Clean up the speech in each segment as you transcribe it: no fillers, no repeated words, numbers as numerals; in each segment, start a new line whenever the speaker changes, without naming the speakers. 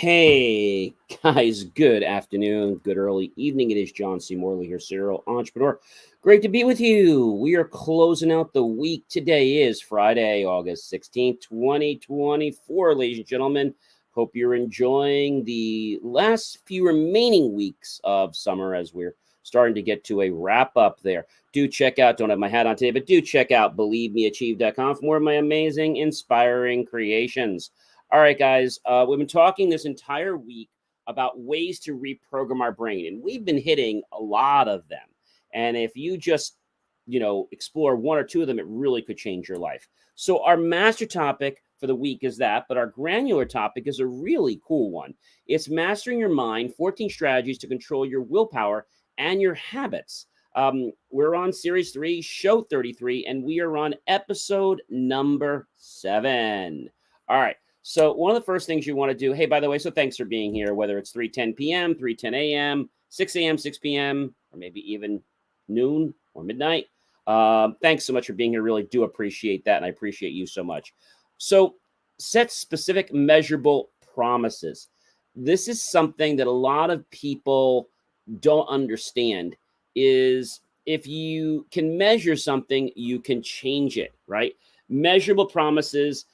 Hey guys, good afternoon, good early evening. It is John C. Morley here, serial entrepreneur. Great to be with you. We are closing out the week. Today is Friday, August 16th, 2024, ladies and gentlemen. Hope you're enjoying the last few remaining weeks of summer as we're starting to get to a wrap up there. Do check out, don't have my hat on today, but do check out believemeachieve.com for more of my amazing, inspiring creations. All right, guys, we've been talking this entire week about ways to reprogram our brain, and we've been hitting a lot of them. And if you just, explore one or two of them, it really could change your life. So our master topic for the week is that, but our granular topic is a really cool one. It's mastering your mind, 14 strategies to control your willpower and your habits. We're on series 3, show 33, and we are on episode number 7. All right. So one of the first things you want to do, hey, by the way, so thanks for being here, whether it's 3:10 p.m., 3:10 a.m., 6 a.m., 6 p.m., or maybe even noon or midnight. Thanks so much for being here. Really do appreciate that, and I appreciate you so much. So set specific, measurable promises. This is something that a lot of people don't understand is if you can measure something, you can change it, right? Measurable promises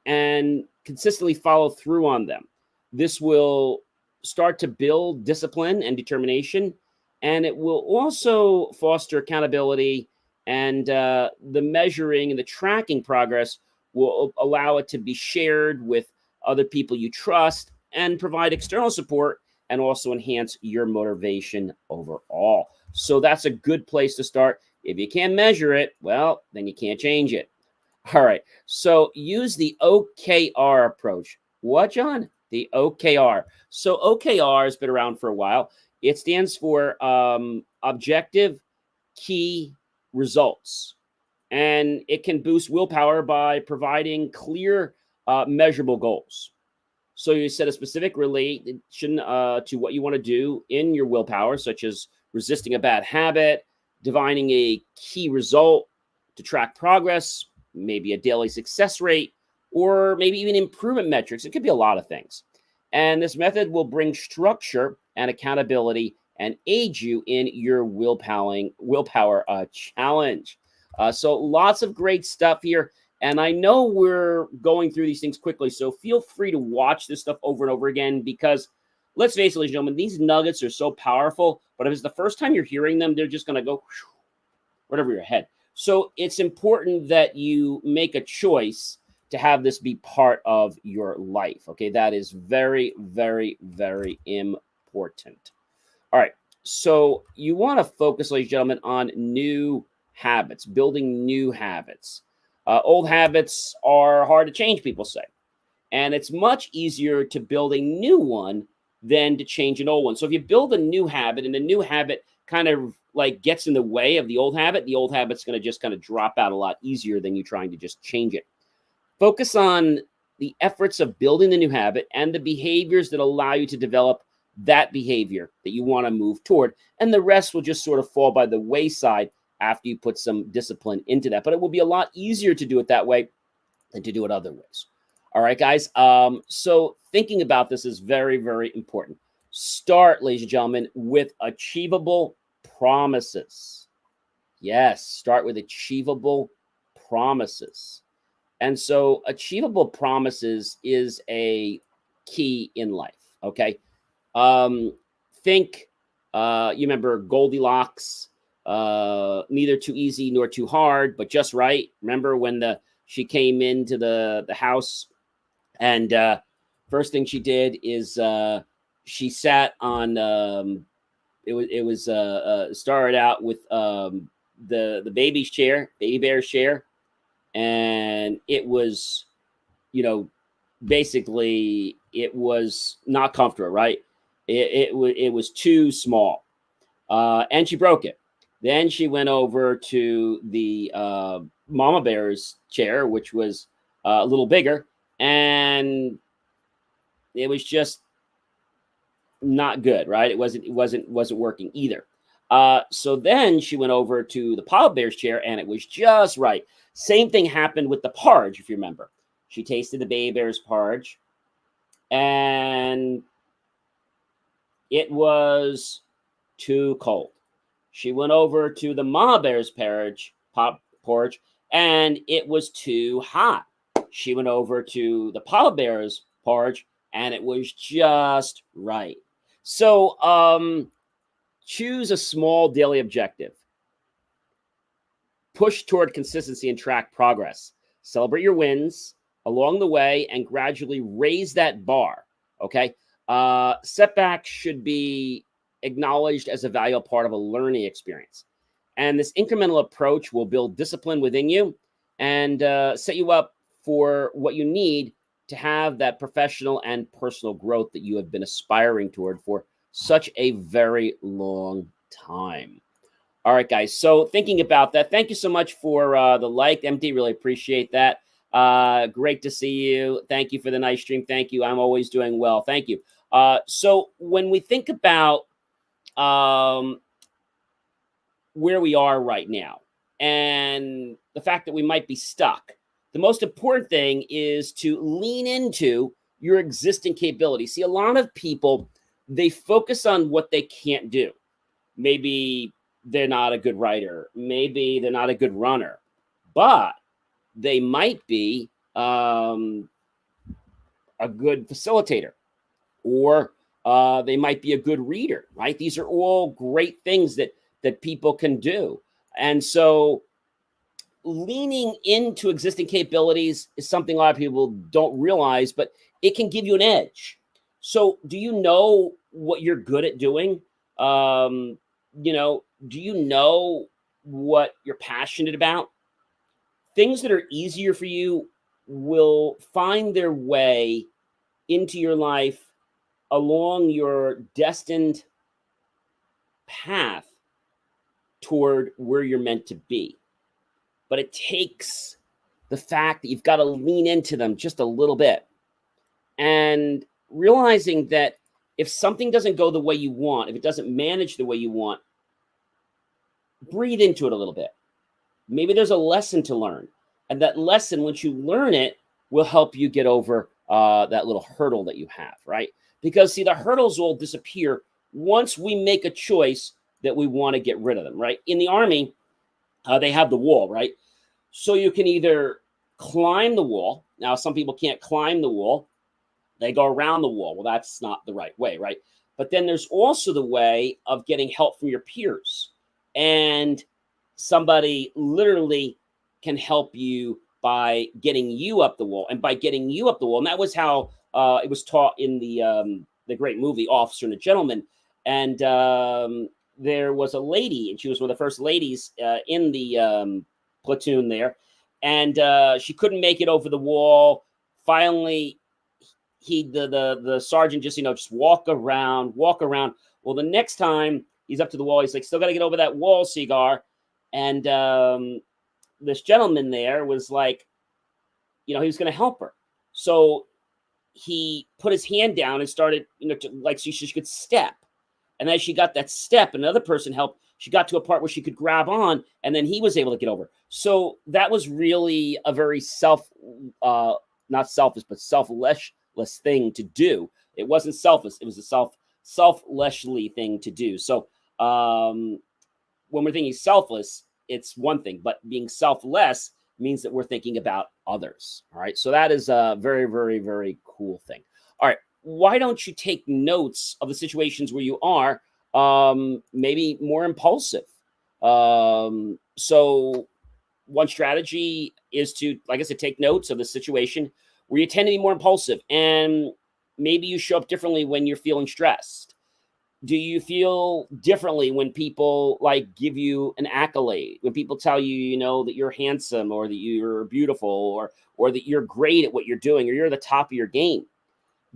and consistently follow through on them. This will start to build discipline and determination, and it will also foster accountability. And the measuring and the tracking progress will allow it to be shared with other people you trust and provide external support and also enhance your motivation overall. So that's a good place to start. If you can't measure it, well, then you can't change it. All right. So use the OKR approach. What, John? The OKR. So OKR has been around for a while. It stands for Objective Key Results. And it can boost willpower by providing clear, measurable goals. So you set a specific relation to what you want to do in your willpower, such as resisting a bad habit, divining a key result to track progress, maybe a daily success rate, or maybe even improvement metrics. It could be a lot of things. And this method will bring structure and accountability and aid you in your willpower challenge. So lots of great stuff here. And I know we're going through these things quickly, so feel free to watch this stuff over and over again because let's face it, ladies and gentlemen, these nuggets are so powerful, but if it's the first time you're hearing them, they're just going to go right over your head. So it's important that you make a choice to have this be part of your life. Okay, that is very, very, very important. All right, so you want to focus, ladies and gentlemen, on new habits, building new habits. Old habits are hard to change, people say. And it's much easier to build a new one than to change an old one. So if you build a new habit and the new habit kind of like gets in the way of the old habit's going to just kind of drop out a lot easier than you trying to just change it. Focus on the efforts of building the new habit and the behaviors that allow you to develop that behavior that you want to move toward. And the rest will just sort of fall by the wayside after you put some discipline into that. But it will be a lot easier to do it that way than to do it other ways. All right, guys. So thinking about this is very, very important. Start, ladies and gentlemen, with achievable promises. Yes, start with achievable promises. And so achievable promises is a key in life, okay? Think, you remember Goldilocks, neither too easy nor too hard, but just right. Remember when she came into the house and first thing she did is she sat on it was started out with the baby bear's chair, and it was basically it was not comfortable, right? It was too small, and she broke it. Then she went over to the mama bear's chair, which was a little bigger, and it was just not good, right? It wasn't working either. So then she went over to the papa bear's chair, and it was just right. Same thing happened with the porridge, if you remember. She tasted the baby bear's porridge, and it was too cold. She went over to the mama bear's porch, and it was too hot. She went over to the papa bear's porch, and it was just right. So, choose a small daily objective. Push toward consistency and track progress. Celebrate your wins along the way and gradually raise that bar. Okay. Setbacks should be acknowledged as a valuable part of a learning experience. And this incremental approach will build discipline within you and set you up for what you need to have that professional and personal growth that you have been aspiring toward for such a very long time. All right, guys. So thinking about that, thank you so much for the like, MD. Really appreciate that. Great to see you. Thank you for the nice stream. Thank you. I'm always doing well. Thank you. So when we think about where we are right now and the fact that we might be stuck, the most important thing is to lean into your existing capability. See, a lot of people, they focus on what they can't do. Maybe they're not a good writer. Maybe they're not a good runner, but they might be a good facilitator, or they might be a good reader, right? These are all great things that people can do. And so leaning into existing capabilities is something a lot of people don't realize, but it can give you an edge. So do you know what you're good at doing? Do you know what you're passionate about? Things that are easier for you will find their way into your life along your destined path toward where you're meant to be. But it takes the fact that you've got to lean into them just a little bit and realizing that if something doesn't go the way you want, if it doesn't manage the way you want, breathe into it a little bit. Maybe there's a lesson to learn. And that lesson, once you learn it, will help you get over that little hurdle that you have, right? Because, see, the hurdles will disappear once we make a choice that we want to get rid of them, right? In the Army, they have the wall, right? So you can either climb the wall. Now, some people can't climb the wall. They go around the wall. Well, that's not the right way, right? But then there's also the way of getting help from your peers. And somebody literally can help you by getting you up the wall. And by getting you up the wall, and that was how it was taught in the great movie Officer and a Gentleman. And there was a lady, and she was one of the first ladies in the platoon there. And she couldn't make it over the wall. Finally, the sergeant just walk around. Well, the next time he's up to the wall, he's like, still got to get over that wall, Cigar. And this gentleman there was like, he was going to help her. So he put his hand down and started, so she could step. And as she got that step, another person helped. She got to a part where she could grab on, and then he was able to get over. So that was really a very not selfish, but selfless thing to do. It wasn't selfish. It was a selflessly thing to do. So when we're thinking selfless, it's one thing, but being selfless means that we're thinking about others. All right. So that is a very, very, very cool thing. All right. Why don't you take notes of the situations where you are maybe more impulsive? So one strategy is to, like I said, take notes of the situation where you tend to be more impulsive, and maybe you show up differently when you're feeling stressed. Do you feel differently when people give you an accolade, when people tell you, that you're handsome, or that you're beautiful, or that you're great at what you're doing, or you're at the top of your game?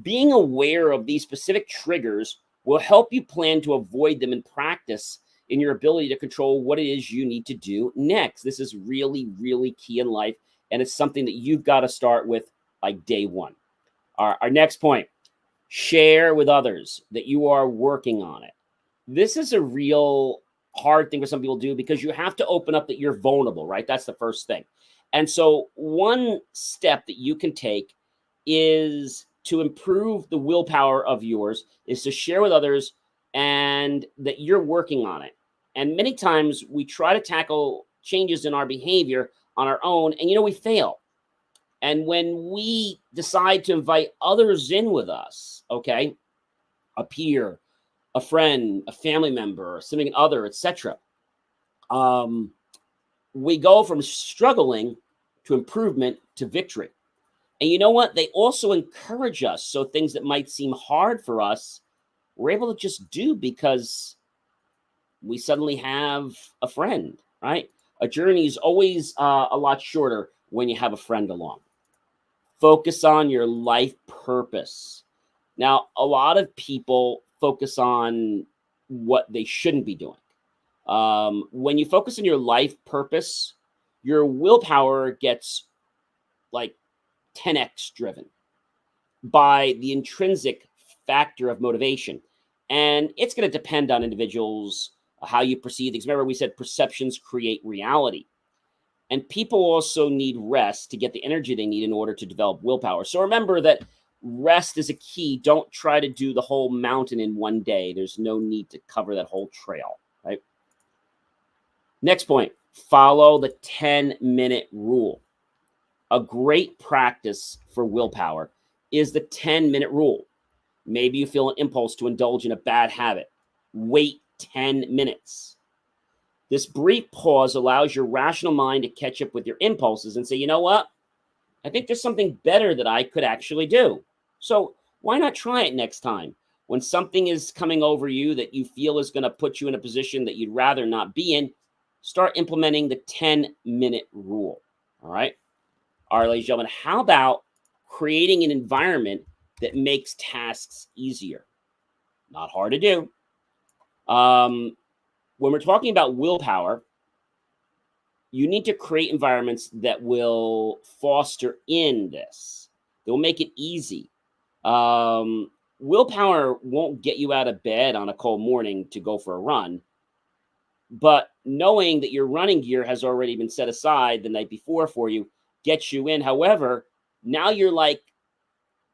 Being aware of these specific triggers will help you plan to avoid them in practice in your ability to control what it is you need to do next. This is really, really key in life, and it's something that you've got to start with day one. Our next point, share with others that you are working on it. This is a real hard thing for some people to do because you have to open up that you're vulnerable, right? That's the first thing. And so one step that you can take is to improve the willpower of yours is to share with others and that you're working on it. And many times we try to tackle changes in our behavior on our own, and we fail. And when we decide to invite others in with us, okay, a peer, a friend, a family member, a significant other, etc., we go from struggling to improvement to victory. And you know what? They also encourage us. So things that might seem hard for us, we're able to just do because we suddenly have a friend, right? A journey is always a lot shorter when you have a friend along. Focus on your life purpose. Now, a lot of people focus on what they shouldn't be doing. When you focus on your life purpose, your willpower gets like 10x driven by the intrinsic factor of motivation. And it's going to depend on individuals, how you perceive things. Remember, we said perceptions create reality. And people also need rest to get the energy they need in order to develop willpower. So remember that rest is a key. Don't try to do the whole mountain in one day. There's no need to cover that whole trail, right? Next point, follow the 10-minute rule. A great practice for willpower is the 10-minute rule. Maybe you feel an impulse to indulge in a bad habit. Wait 10 minutes. This brief pause allows your rational mind to catch up with your impulses and say, you know what? I think there's something better that I could actually do. So why not try it next time? When something is coming over you that you feel is going to put you in a position that you'd rather not be in, start implementing the 10-minute rule. All right. All right, ladies and gentlemen, how about creating an environment that makes tasks easier? Not hard to do. When we're talking about willpower, you need to create environments that will foster in this. They'll make it easy. Willpower won't get you out of bed on a cold morning to go for a run, but knowing that your running gear has already been set aside the night before for you gets you in. However, now you're like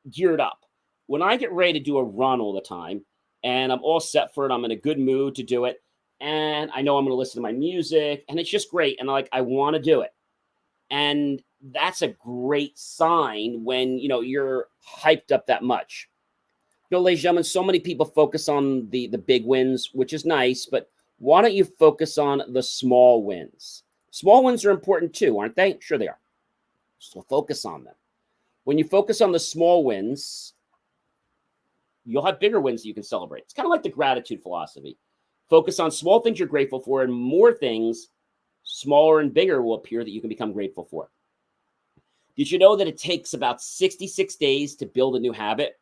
geared up. When I get ready to do a run all the time and I'm all set for it, I'm in a good mood to do it. And I know I'm going to listen to my music and it's just great. And I want to do it. And that's a great sign when, you're hyped up that much. Ladies and gentlemen, so many people focus on the big wins, which is nice, but why don't you focus on the small wins? Small wins are important too, aren't they? Sure they are. So focus on them. When you focus on the small wins, you'll have bigger wins that you can celebrate. It's kind of like the gratitude philosophy. Focus on small things you're grateful for, and more things, smaller and bigger, will appear that you can become grateful for. Did you know that it takes about 66 days to build a new habit?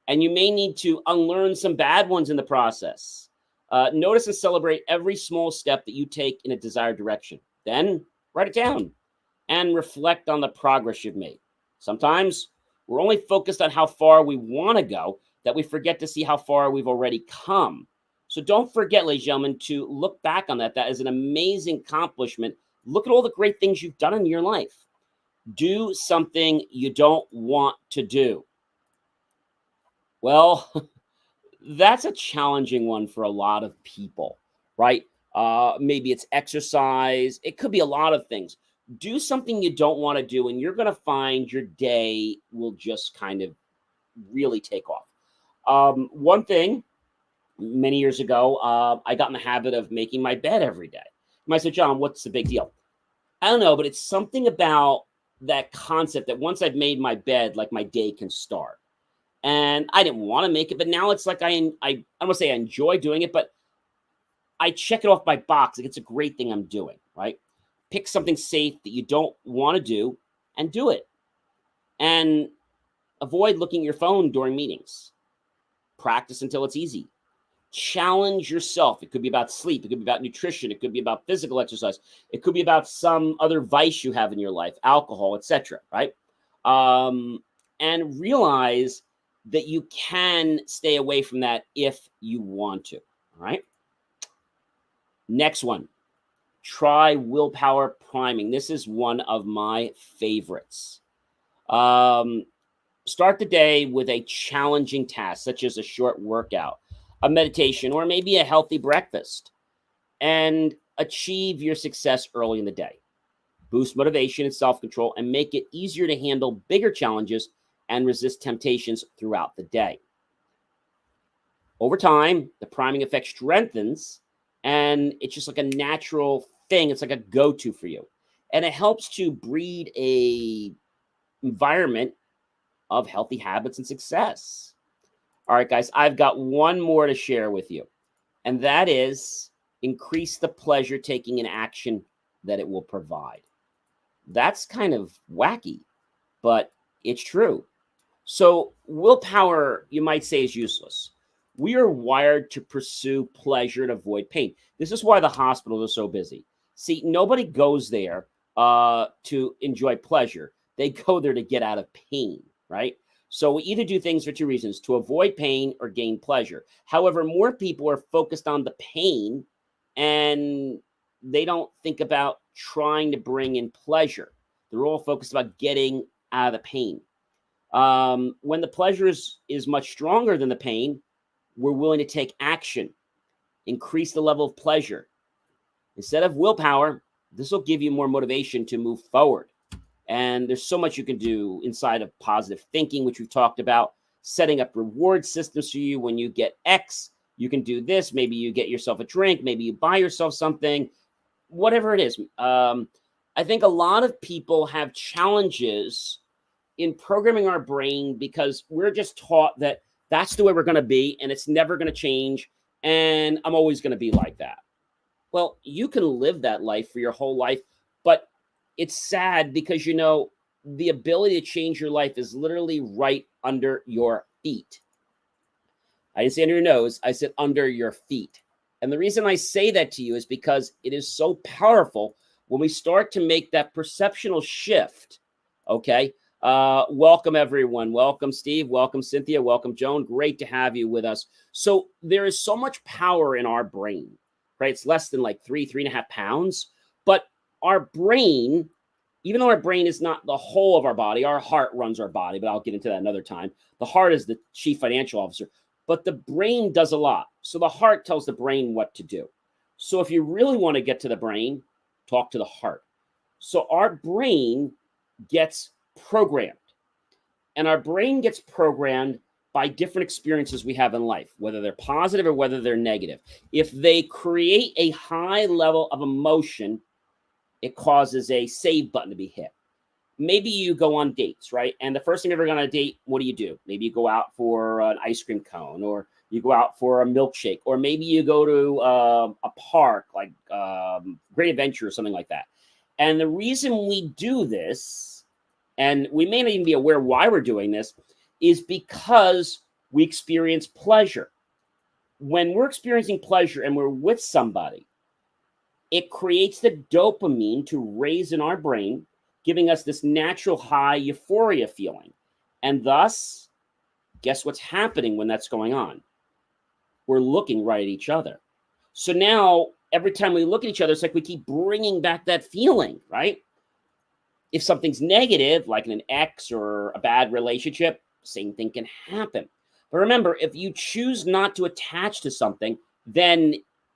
And you may need to unlearn some bad ones in the process. Notice and celebrate every small step that you take in a desired direction. Then write it down and reflect on the progress you've made. Sometimes we're only focused on how far we want to go that we forget to see how far we've already come. So don't forget, ladies and gentlemen, to look back on that. That is an amazing accomplishment. Look at all the great things you've done in your life. Do something you don't want to do. Well, that's a challenging one for a lot of people, right? Maybe it's exercise. It could be a lot of things. Do something you don't want to do, and you're going to find your day will just kind of really take off. One thing, many years ago, I got in the habit of making my bed every day. You might say, John, what's the big deal? I don't know, but it's something about that concept that once I've made my bed, like my day can start. And I didn't want to make it, but now it's like I don't want to say I enjoy doing it, but I check it off my box. Like it's a great thing I'm doing, right? Pick something safe that you don't want to do and do it. And avoid looking at your phone during meetings. Practice until it's easy. Challenge yourself. It could be about sleep. It could be about nutrition. It could be about physical exercise. It could be about some other vice you have in your life, alcohol, etc. Right? And realize that you can stay away from that if you want to. All right. Next one. Try willpower priming. This is one of my favorites. Start the day with a challenging task, such as a short workout, a meditation, or maybe a healthy breakfast, and achieve your success early in the day. Boost motivation and self control, and make it easier to handle bigger challenges and resist temptations throughout the day. Over time, the priming effect strengthens, and it's just like a natural thing. It's like a go to for you. And it helps to breed a environment of healthy habits and success. All right, guys, I've got one more to share with you, and that is increase the pleasure taking an action that it will provide. That's kind of wacky, but it's true. So, willpower, you might say, is useless. We are wired to pursue pleasure and avoid pain. This is why the hospitals are so busy. See, nobody goes there to enjoy pleasure, they go there to get out of pain, right? So, we either do things for two reasons: to avoid pain or gain pleasure. However, more people are focused on the pain and they don't think about trying to bring in pleasure. They're all focused about getting out of the pain. When the pleasure is much stronger than the pain, we're willing to take action, increase the level of pleasure. Instead of willpower, this will give you more motivation to move forward. And there's so much you can do inside of positive thinking, which we've talked about, setting up reward systems for you. When you get X, you can do this. Maybe you get yourself a drink. Maybe you buy yourself something, whatever it is. I think a lot of people have challenges in programming our brain because we're just taught that that's the way we're going to be and it's never going to change. And I'm always going to be like that. Well, you can live that life for your whole life, but it's sad because, the ability to change your life is literally right under your feet. I didn't say under your nose, I said under your feet. And the reason I say that to you is because it is so powerful when we start to make that perceptual shift. Okay. Welcome, everyone. Welcome, Steve. Welcome, Cynthia. Welcome, Joan. Great to have you with us. So there is so much power in our brain, right? It's less than like 3.5 pounds. But our brain, even though our brain is not the whole of our body, our heart runs our body, but I'll get into that another time. The heart is the chief financial officer, but the brain does a lot. So the heart tells the brain what to do. So if you really want to get to the brain, talk to the heart. So our brain gets programmed, and our brain gets programmed by different experiences we have in life, whether they're positive or whether they're negative. If they create a high level of emotion, it causes a save button to be hit. Maybe you go on dates, right? And the first time you're ever going on a date, what do? Maybe you go out for an ice cream cone, or you go out for a milkshake, or maybe you go to a park like Great Adventure or something like that. And the reason we do this, and we may not even be aware why we're doing this, is because we experience pleasure. When we're experiencing pleasure and we're with somebody, it creates the dopamine to raise in our brain, giving us this natural high euphoria feeling. And thus, guess what's happening when that's going on? We're looking right at each other. So now, every time we look at each other, it's like we keep bringing back that feeling, right? If something's negative, like in an ex or a bad relationship, same thing can happen. But remember, if you choose not to attach to something, then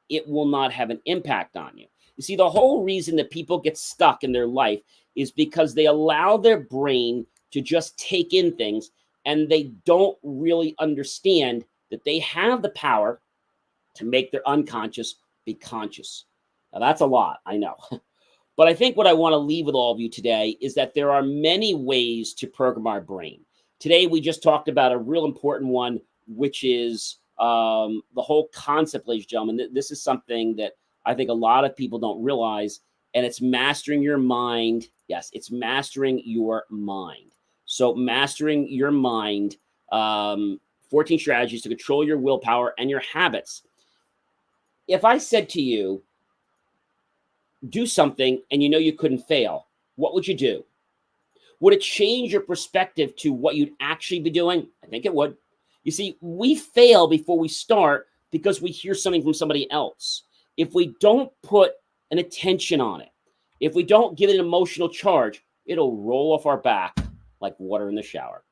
it will not have an impact on you. You see, the whole reason that people get stuck in their life is because they allow their brain to just take in things, and they don't really understand that they have the power to make their unconscious be conscious. Now, that's a lot, I know. But I think what I want to leave with all of you today is that there are many ways to program our brain. Today, we just talked about a real important one, which is the whole concept, ladies and gentlemen. This is something that I think a lot of people don't realize, and it's mastering your mind. Yes, it's mastering your mind. So mastering your mind, 14 strategies to control your willpower and your habits. If I said to you, do something and you couldn't fail, what would you do? Would it change your perspective to what you'd actually be doing? I think it would. You see, we fail before we start because we hear something from somebody else. If we don't put an attention on it, if we don't give it an emotional charge, it'll roll off our back like water in the shower.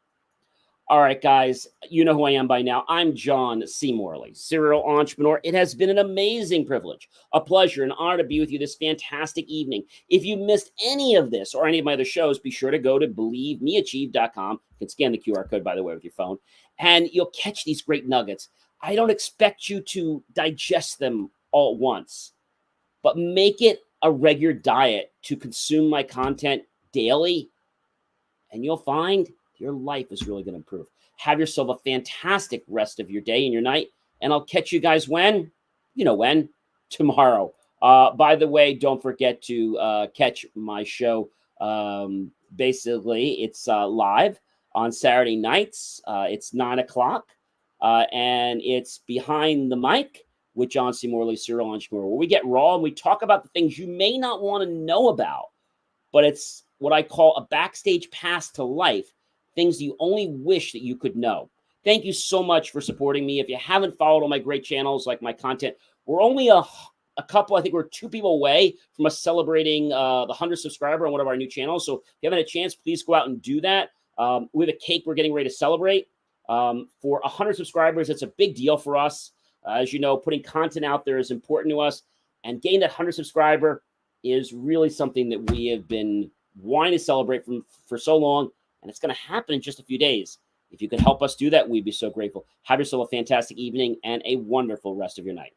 All right, guys, you know who I am by now. I'm John C. Morley, serial entrepreneur. It has been an amazing privilege, a pleasure, an honor to be with you this fantastic evening. If you missed any of this or any of my other shows, be sure to go to believemeachieve.com. You can scan the QR code, by the way, with your phone, and you'll catch these great nuggets. I don't expect you to digest them all at once, but make it a regular diet to consume my content daily, and you'll find your life is really going to improve. Have yourself a fantastic rest of your day and your night, and I'll catch you guys when? You know when? Tomorrow. By the way, don't forget to catch my show. Basically, it's live on Saturday nights. It's 9 o'clock, and it's Behind the Mic with John C. Morley, serial entrepreneur, where we get raw and we talk about the things you may not want to know about, but it's what I call a backstage pass to life, things you only wish that you could know. Thank you so much for supporting me. If you haven't followed all my great channels, like my content, we're only a couple, I think we're 2 people away from us celebrating the 100 subscriber on one of our new channels. So if you haven't had a chance, please go out and do that. We have a cake we're getting ready to celebrate. For 100 subscribers, it's a big deal for us. As you know, putting content out there is important to us, and getting that 100 subscriber is really something that we have been wanting to celebrate for so long, and it's going to happen in just a few days. If you could help us do that, we'd be so grateful. Have yourself a fantastic evening and a wonderful rest of your night.